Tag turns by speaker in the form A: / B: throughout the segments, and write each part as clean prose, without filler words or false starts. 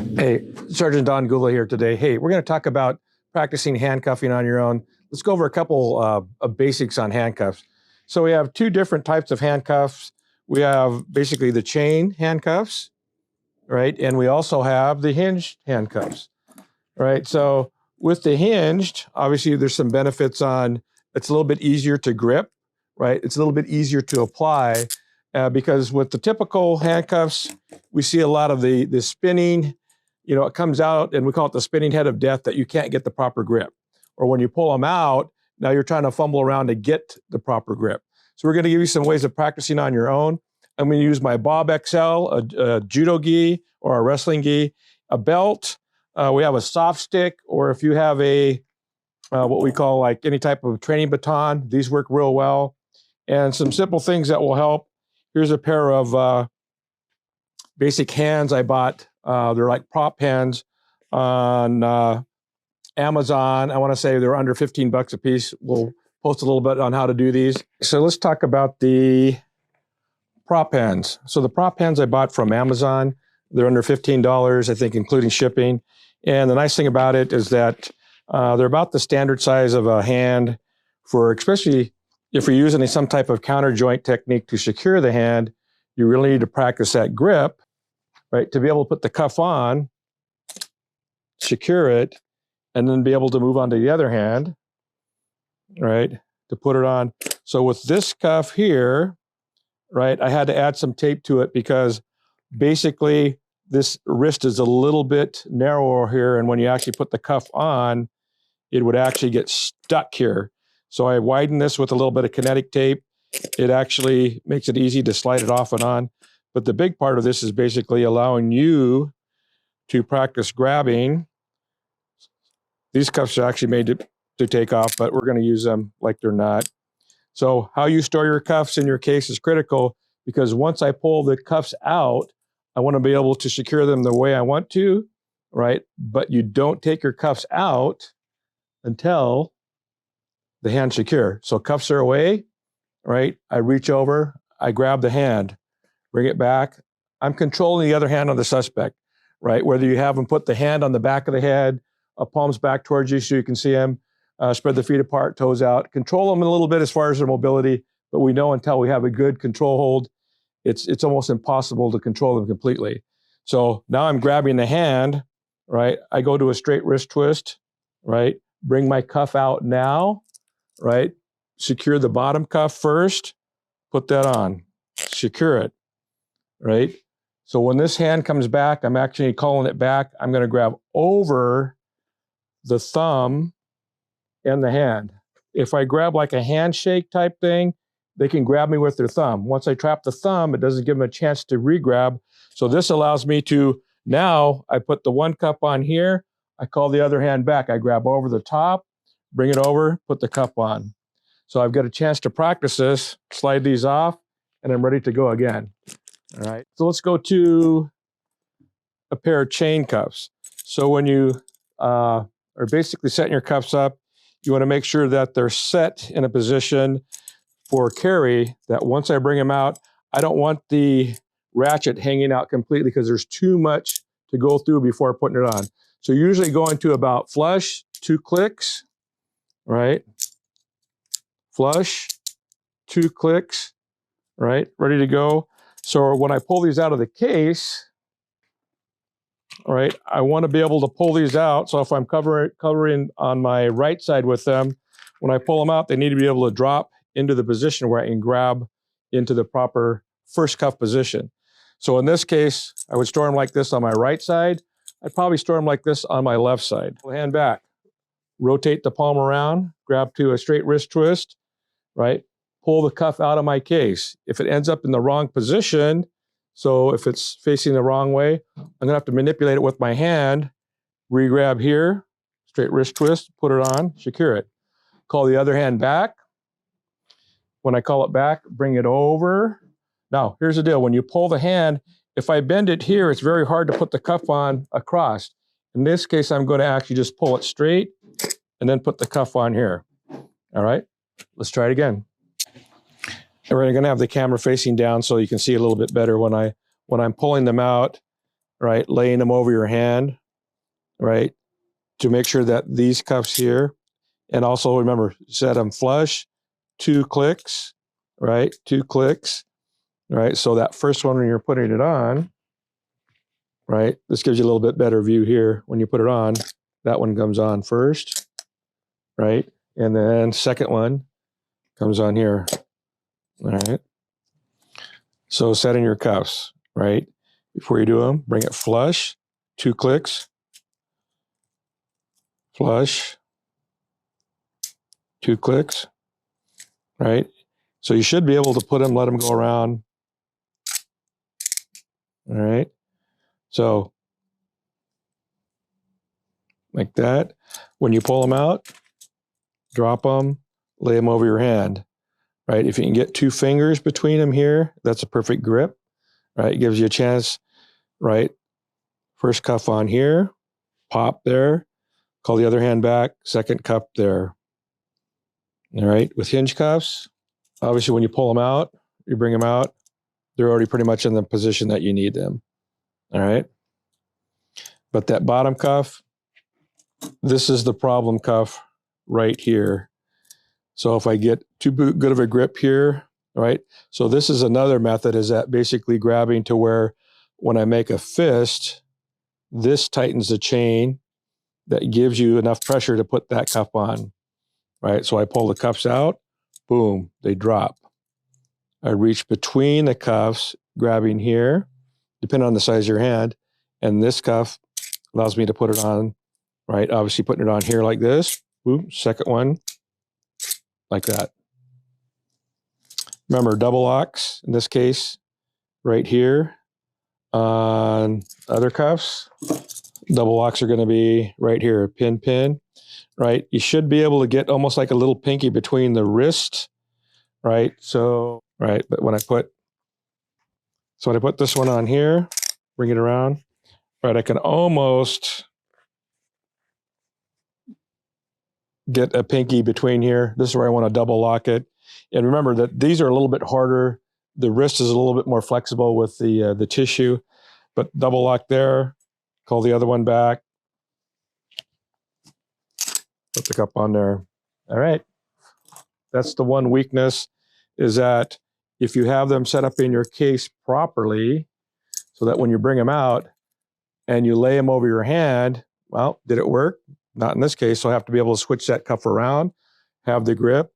A: Hey, Sgt Don Gulla here today. Hey, we're going to talk about practicing handcuffing on your own. Let's go over a couple of basics on handcuffs. So we have two different types of handcuffs. We have basically the chain handcuffs, right? And we also have the hinged handcuffs, right? So with the hinged, obviously there's some benefits on, it's a little bit easier to grip, right? It's a little bit easier to apply because with the typical handcuffs, we see a lot of the spinning. You know, it comes out and we call it the spinning head of death, that you can't get the proper grip. Or when you pull them out, now you're trying to fumble around to get the proper grip. So we're going to give you some ways of practicing on your own. I'm going to use my BobXL, a Judogi or a wrestling gi, a belt. We have a soft stick, or if you have a what we call like any type of training baton, these work real well. And some simple things that will help. Here's a pair of basic hands I bought. They're like prop hands on Amazon. I want to say they're under 15 bucks a piece. We'll post a little bit on how to do these. So let's talk about the prop hands. So the prop hands I bought from Amazon, they're under $15, I think, including shipping. And the nice thing about it is that they're about the standard size of a hand for, especially if you're using some type of counter joint technique to secure the hand. You really need to practice that grip, right? To be able to put the cuff on, secure it, and then be able to move on to the other hand, right? To put it on. So with this cuff here, right, I had to add some tape to it because basically this wrist is a little bit narrower here. And when you actually put the cuff on, it would actually get stuck here. So I widened this with a little bit of kinetic tape. It actually makes it easy to slide it off and on. But the big part of this is basically allowing you to practice grabbing. These cuffs are actually made to take off, but we're going to use them like they're not. So how you store your cuffs in your case is critical, because once I pull the cuffs out, I want to be able to secure them the way I want to, right? But you don't take your cuffs out until the hand's secure. So cuffs are away, right? I reach over, I grab the hand, bring it back. I'm controlling the other hand on the suspect, right? Whether you have them put the hand on the back of the head, palms back towards you so you can see them, spread the feet apart, toes out, control them a little bit as far as their mobility, but we know until we have a good control hold, it's almost impossible to control them completely. So now I'm grabbing the hand, right? I go to a straight wrist twist, right? Bring my cuff out now, right? Secure the bottom cuff first, put that on, secure it, right? So when this hand comes back, I'm actually calling it back. I'm going to grab over the thumb and the hand. If I grab like a handshake type thing, they can grab me with their thumb. Once I trap the thumb, it doesn't give them a chance to re-grab. So this allows me to, now I put the one cup on here, I call the other hand back. I grab over the top, bring it over, put the cup on. So I've got a chance to practice this, slide these off, and I'm ready to go again. All right, so let's go to a pair of chain cuffs. So when you are basically setting your cuffs up, you want to make sure that they're set in a position for carry, that once I bring them out, I don't want the ratchet hanging out completely because there's too much to go through before putting it on. So usually going to about flush, 2 clicks, right? Flush, 2 clicks, right? Ready to go. So when I pull these out of the case, all right, I want to be able to pull these out. So if I'm covering on my right side with them, when I pull them out, they need to be able to drop into the position where I can grab into the proper first cuff position. So in this case, I would store them like this on my right side. I'd probably store them like this on my left side. Hand back, rotate the palm around, grab to a straight wrist twist, right? Pull the cuff out of my case. If it ends up in the wrong position, so if it's facing the wrong way, I'm gonna have to manipulate it with my hand, re-grab here, straight wrist twist, put it on, secure it. Call the other hand back. When I call it back, bring it over. Now, here's the deal. When you pull the hand, if I bend it here, it's very hard to put the cuff on across. In this case, I'm going to actually just pull it straight and then put the cuff on here. All right, let's try it again. And we're going to have the camera facing down so you can see a little bit better when I'm pulling them out. right, laying them over your hand, right, to make sure that these cuffs here, and also remember, set them flush, 2 clicks, right, 2 clicks, right, so that first one when you're putting it on, right, this gives you a little bit better view here. When you put it on, that one comes on first, right, and then second one comes on here, all right. So setting your cuffs, right, before you do them, bring it flush, 2 clicks, flush, 2 clicks, right? So you should be able to put them, let them go around, all right? So like that. When you pull them out, drop them, lay them over your hand, right? If you can get 2 fingers between them here, that's a perfect grip, right? It gives you a chance, right? First cuff on here, pop there, call the other hand back, second cuff there. All right, with hinge cuffs, obviously when you pull them out, you bring them out, they're already pretty much in the position that you need them. All right. But that bottom cuff, this is the problem cuff right here. So if I get too good of a grip here, right? So this is another method, is that basically grabbing to where when I make a fist, this tightens the chain that gives you enough pressure to put that cuff on, right? So I pull the cuffs out, boom, they drop. I reach between the cuffs, grabbing here, depending on the size of your hand, and this cuff allows me to put it on, right? Obviously putting it on here like this, boom, second one, like that. Remember, double locks, in this case, right here. On other cuffs, double locks are gonna be right here, pin, pin, right? You should be able to get almost like a little pinky between the wrist, right? So, right, but when I put this one on here, bring it around, right, I can almost get a pinky between here. This is where I want to double lock it. And remember that these are a little bit harder. The wrist is a little bit more flexible with the tissue, but double lock there, call the other one back, put the cup on there. All right. That's the one weakness, is that if you have them set up in your case properly, so that when you bring them out and you lay them over your hand, well, did it work? Not in this case. So I have to be able to switch that cuff around, have the grip,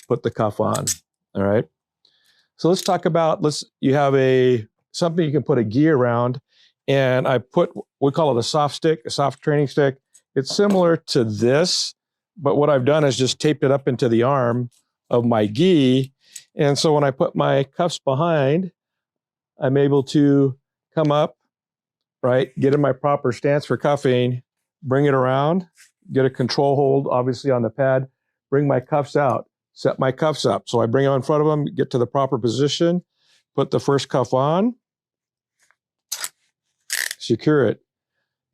A: put the cuff on. All right. So let's talk about, you have something you can put a gi around, and we call it a soft stick, a soft training stick. It's similar to this, but what I've done is just taped it up into the arm of my gi. And so when I put my cuffs behind, I'm able to come up, right, get in my proper stance for cuffing, bring it around, get a control hold, obviously on the pad, bring my cuffs out, set my cuffs up. So I bring them in front of them, get to the proper position, put the first cuff on, secure it.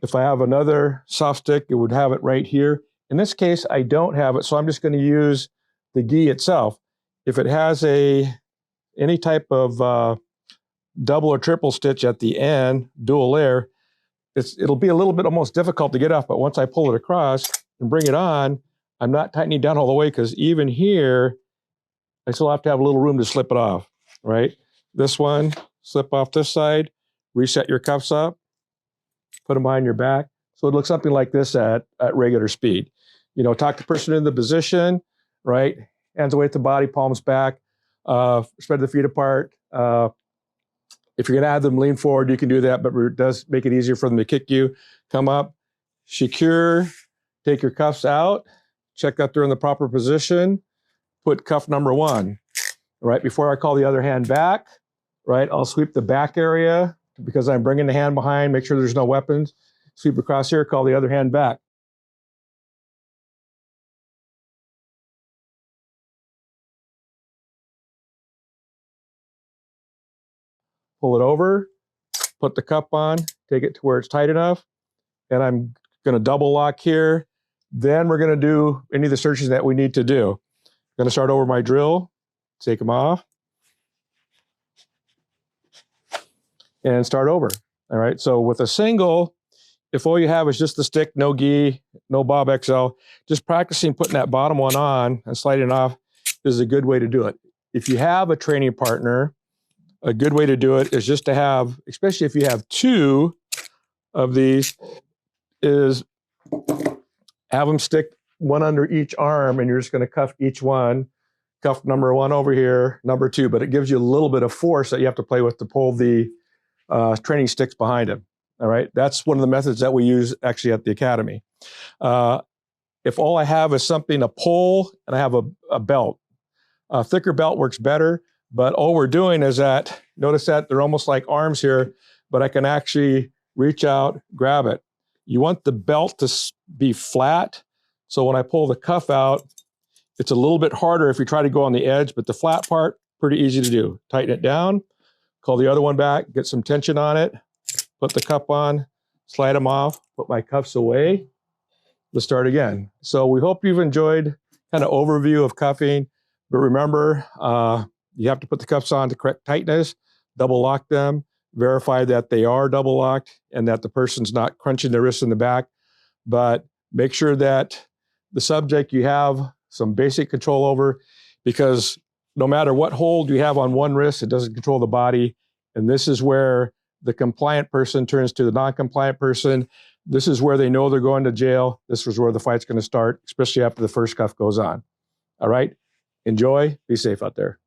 A: If I have another soft stick, it would have it right here. In this case, I don't have it, so I'm just going to use the gi itself. If it has any type of double or triple stitch at the end, dual layer, it'll be a little bit almost difficult to get off, but once I pull it across and bring it on, I'm not tightening down all the way, because even here, I still have to have a little room to slip it off, right? This one, slip off this side, reset your cuffs up, put them behind your back. So it looks something like this at regular speed. You know, talk the person into the position, right? Hands away at the body, palms back, spread the feet apart. If you're gonna have them lean forward, you can do that, but it does make it easier for them to kick you. Come up, secure, take your cuffs out, check that they're in the proper position, put cuff number 1. Right before I call the other hand back, right, I'll sweep the back area because I'm bringing the hand behind, make sure there's no weapons. Sweep across here, call the other hand back. Pull it over, put the cup on, take it to where it's tight enough, and I'm going to double lock here. Then we're going to do any of the searches that we need to do. I'm going to start over my drill, take them off, and start over. All right. So with a single, if all you have is just the stick, no gi, no BobXL, just practicing putting that bottom one on and sliding it off is a good way to do it. If you have a training partner, a good way to do it is just to have, especially if you have two of these, is have them stick one under each arm, and you're just going to cuff each one. Cuff number one over here, number two, but it gives you a little bit of force that you have to play with to pull the training sticks behind him. All right, that's one of the methods that we use actually at the academy. If all I have is something to pull and I have a belt, a thicker belt works better, but all we're doing is that, notice that they're almost like arms here, but I can actually reach out, grab it. You want the belt to be flat, so when I pull the cuff out, it's a little bit harder if you try to go on the edge, but the flat part, pretty easy to do. Tighten it down, call the other one back, get some tension on it, put the cuff on, slide them off, put my cuffs away. Let's start again. So we hope you've enjoyed kind of overview of cuffing, but remember, you have to put the cuffs on to correct tightness, double lock them, verify that they are double locked and that the person's not crunching their wrists in the back, but make sure that the subject you have some basic control over, because no matter what hold you have on one wrist, it doesn't control the body. And this is where the compliant person turns to the non-compliant person. This is where they know they're going to jail. This is where the fight's going to start, especially after the first cuff goes on. All right. Enjoy. Be safe out there.